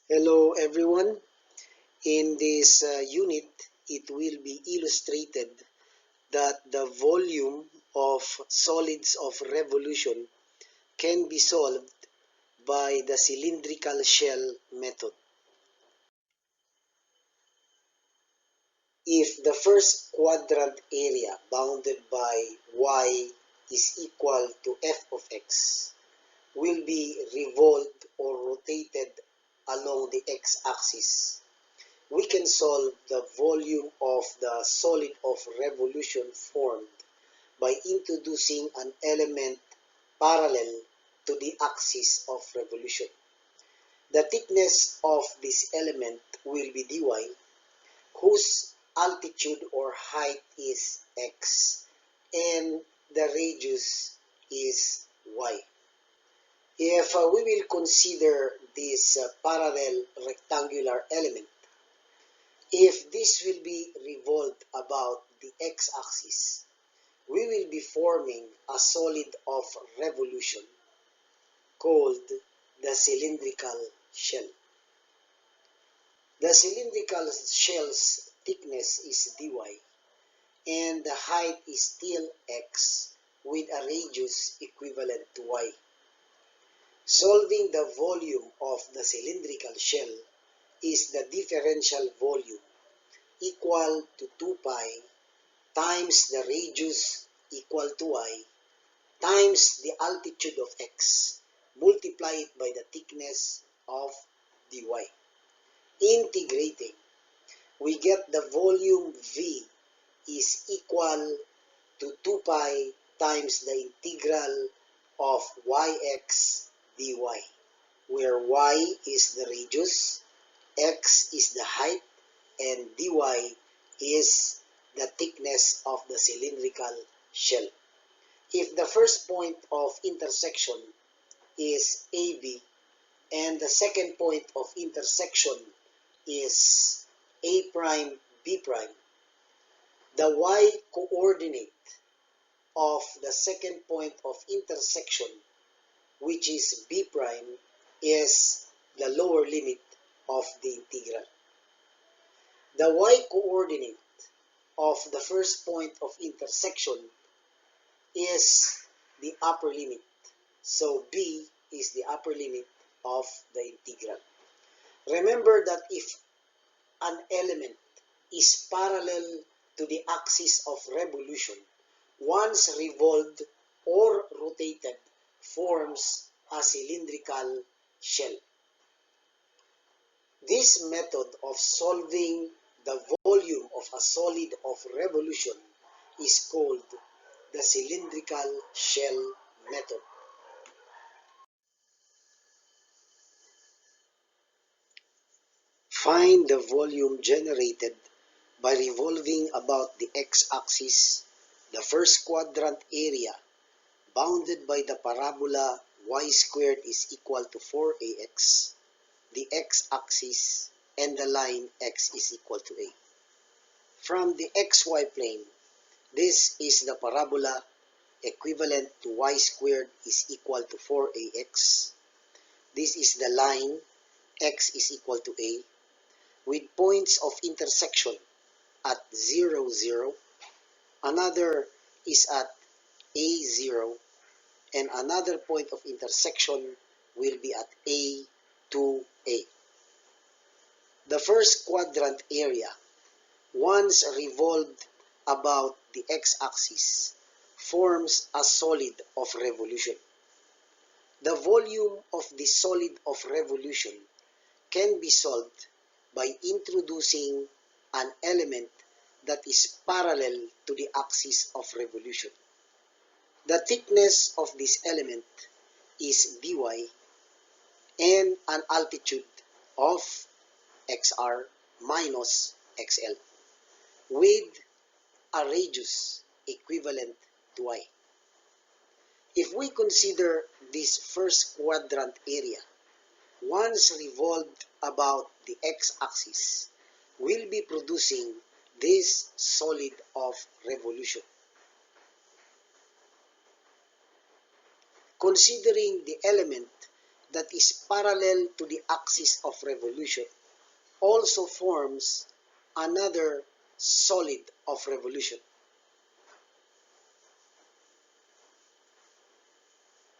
Hello everyone. In this unit, it will be illustrated that the volume of solids of revolution can be solved by the cylindrical shell method. If the first quadrant area bounded by y is equal to f of x will be revolved or rotated along the x-axis, we can solve the volume of the solid of revolution formed by introducing an element parallel to the axis of revolution. The thickness of this element will be dy, whose altitude or height is x, and the radius is y. If we will consider this parallel rectangular element, if this will be revolved about the x-axis, we will be forming a solid of revolution called the cylindrical shell. The cylindrical shell's thickness is dy and the height is still x with a radius equivalent to y. Solving the volume of the cylindrical shell is the differential volume equal to 2 pi times the radius equal to y times the altitude of x, multiply it by the thickness of dy. Integrating, we get the volume V is equal to 2 pi times the integral of yx dy, where y is the radius, x is the height, and dy is the thickness of the cylindrical shell. If the first point of intersection is AB and the second point of intersection is A prime B prime, the y coordinate of the second point of intersection, which is B prime, is the lower limit of the integral. The y coordinate of the first point of intersection is the upper limit. So B is the upper limit of the integral. Remember that if an element is parallel to the axis of revolution, once revolved or rotated, forms a cylindrical shell. This method of solving the volume of a solid of revolution is called the cylindrical shell method. Find the volume generated by revolving about the x-axis, the first quadrant area, bounded by the parabola y squared is equal to 4ax, the x-axis, and the line x is equal to a. From the xy plane, this is the parabola equivalent to y squared is equal to 4ax. This is the line x is equal to a, with points of intersection at 0, 0, another is at a0, and another point of intersection will be at a to a. The first quadrant area, once revolved about the x-axis, forms a solid of revolution. The volume of the solid of revolution can be solved by introducing an element that is parallel to the axis of revolution. The thickness of this element is dy and an altitude of xr minus xl with a radius equivalent to y. If we consider this first quadrant area, once revolved about the x-axis, will be producing this solid of revolution. Considering the element that is parallel to the axis of revolution also forms another solid of revolution.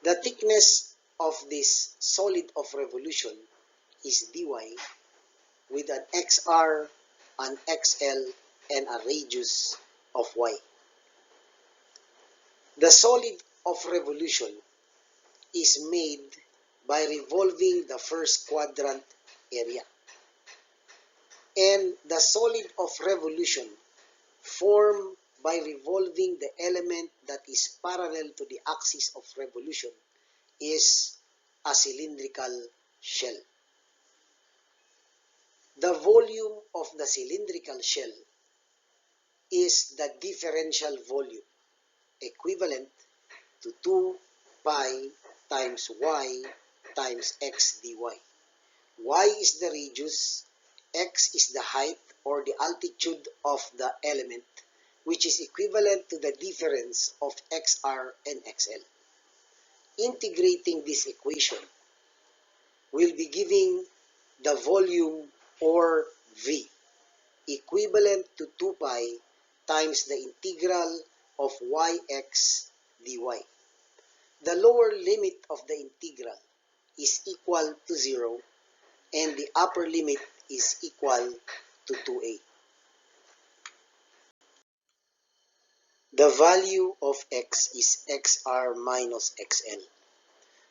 The thickness of this solid of revolution is dy with an xr, an xl, and a radius of y. The solid of revolution is made by revolving the first quadrant area. And the solid of revolution formed by revolving the element that is parallel to the axis of revolution is a cylindrical shell. The volume of the cylindrical shell is the differential volume, equivalent to 2 pi times y times x dy. Y is the radius, x is the height or the altitude of the element, which is equivalent to the difference of xr and xl. Integrating this equation will be giving the volume or V, equivalent to 2 pi times the integral of yx dy. The lower limit of the integral is equal to 0 and the upper limit is equal to 2a. The value of x is xr minus xl.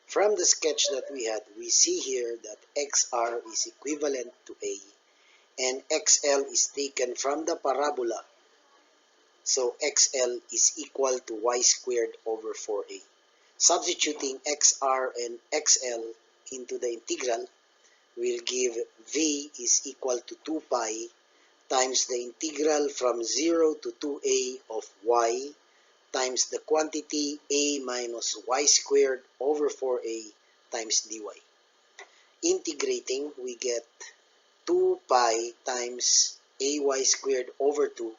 From the sketch that we had, we see here that xr is equivalent to a and xl is taken from the parabola. So xl is equal to y squared over 4a. Substituting xr and xl into the integral will give v is equal to 2 pi times the integral from 0 to 2a of y times the quantity a minus y squared over 4a times dy. Integrating, we get 2 pi times ay squared over 2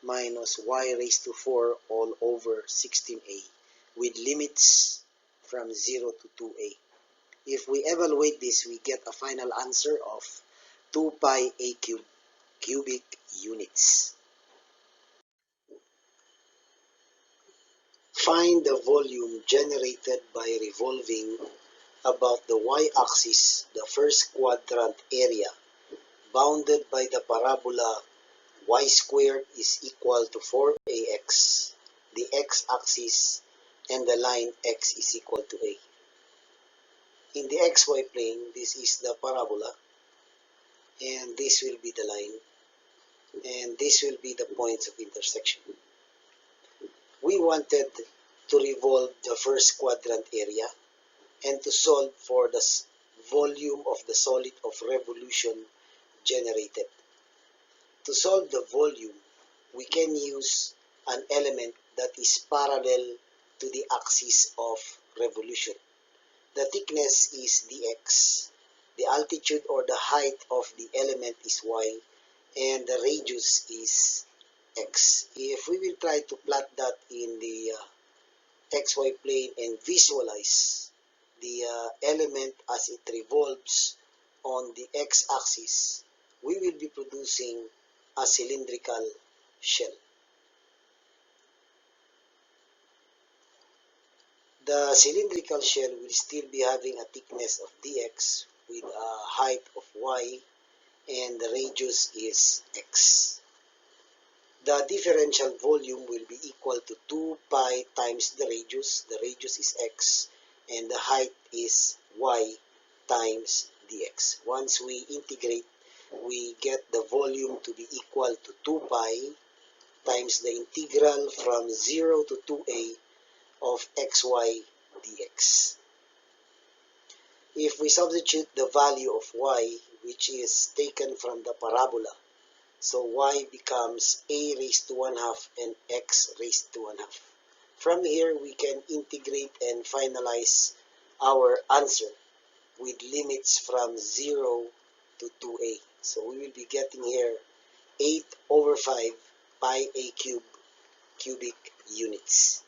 minus y raised to 4 all over 16a with limits from 0 to 2a. If we evaluate this, we get a final answer of 2 pi a cubed cubic units. Find the volume generated by revolving about the y-axis the first quadrant area bounded by the parabola y squared is equal to 4ax, the x-axis, and the line x is equal to a. In the xy plane, this is the parabola, and this will be the line, and this will be the points of intersection. We wanted to revolve the first quadrant area and to solve for the volume of the solid of revolution generated. To solve the volume, we can use an element that is parallel to the axis of revolution. The thickness is dx, the altitude or the height of the element is y, and the radius is x. If we will try to plot that in the xy plane and visualize the element as it revolves on the x-axis, we will be producing a cylindrical shell. The cylindrical shell will still be having a thickness of dx with a height of y and the radius is x. The differential volume will be equal to 2 pi times the radius is x, and the height is y times dx. Once we integrate, we get the volume to be equal to 2 pi times the integral from 0 to 2a of xy dx. If we substitute the value of y, which is taken from the parabola, so y becomes a raised to 1/2 and x raised to 1/2. From here, we can integrate and finalize our answer with limits from 0 to 2a. So we will be getting here 8 over 5 pi a cubed cubic units.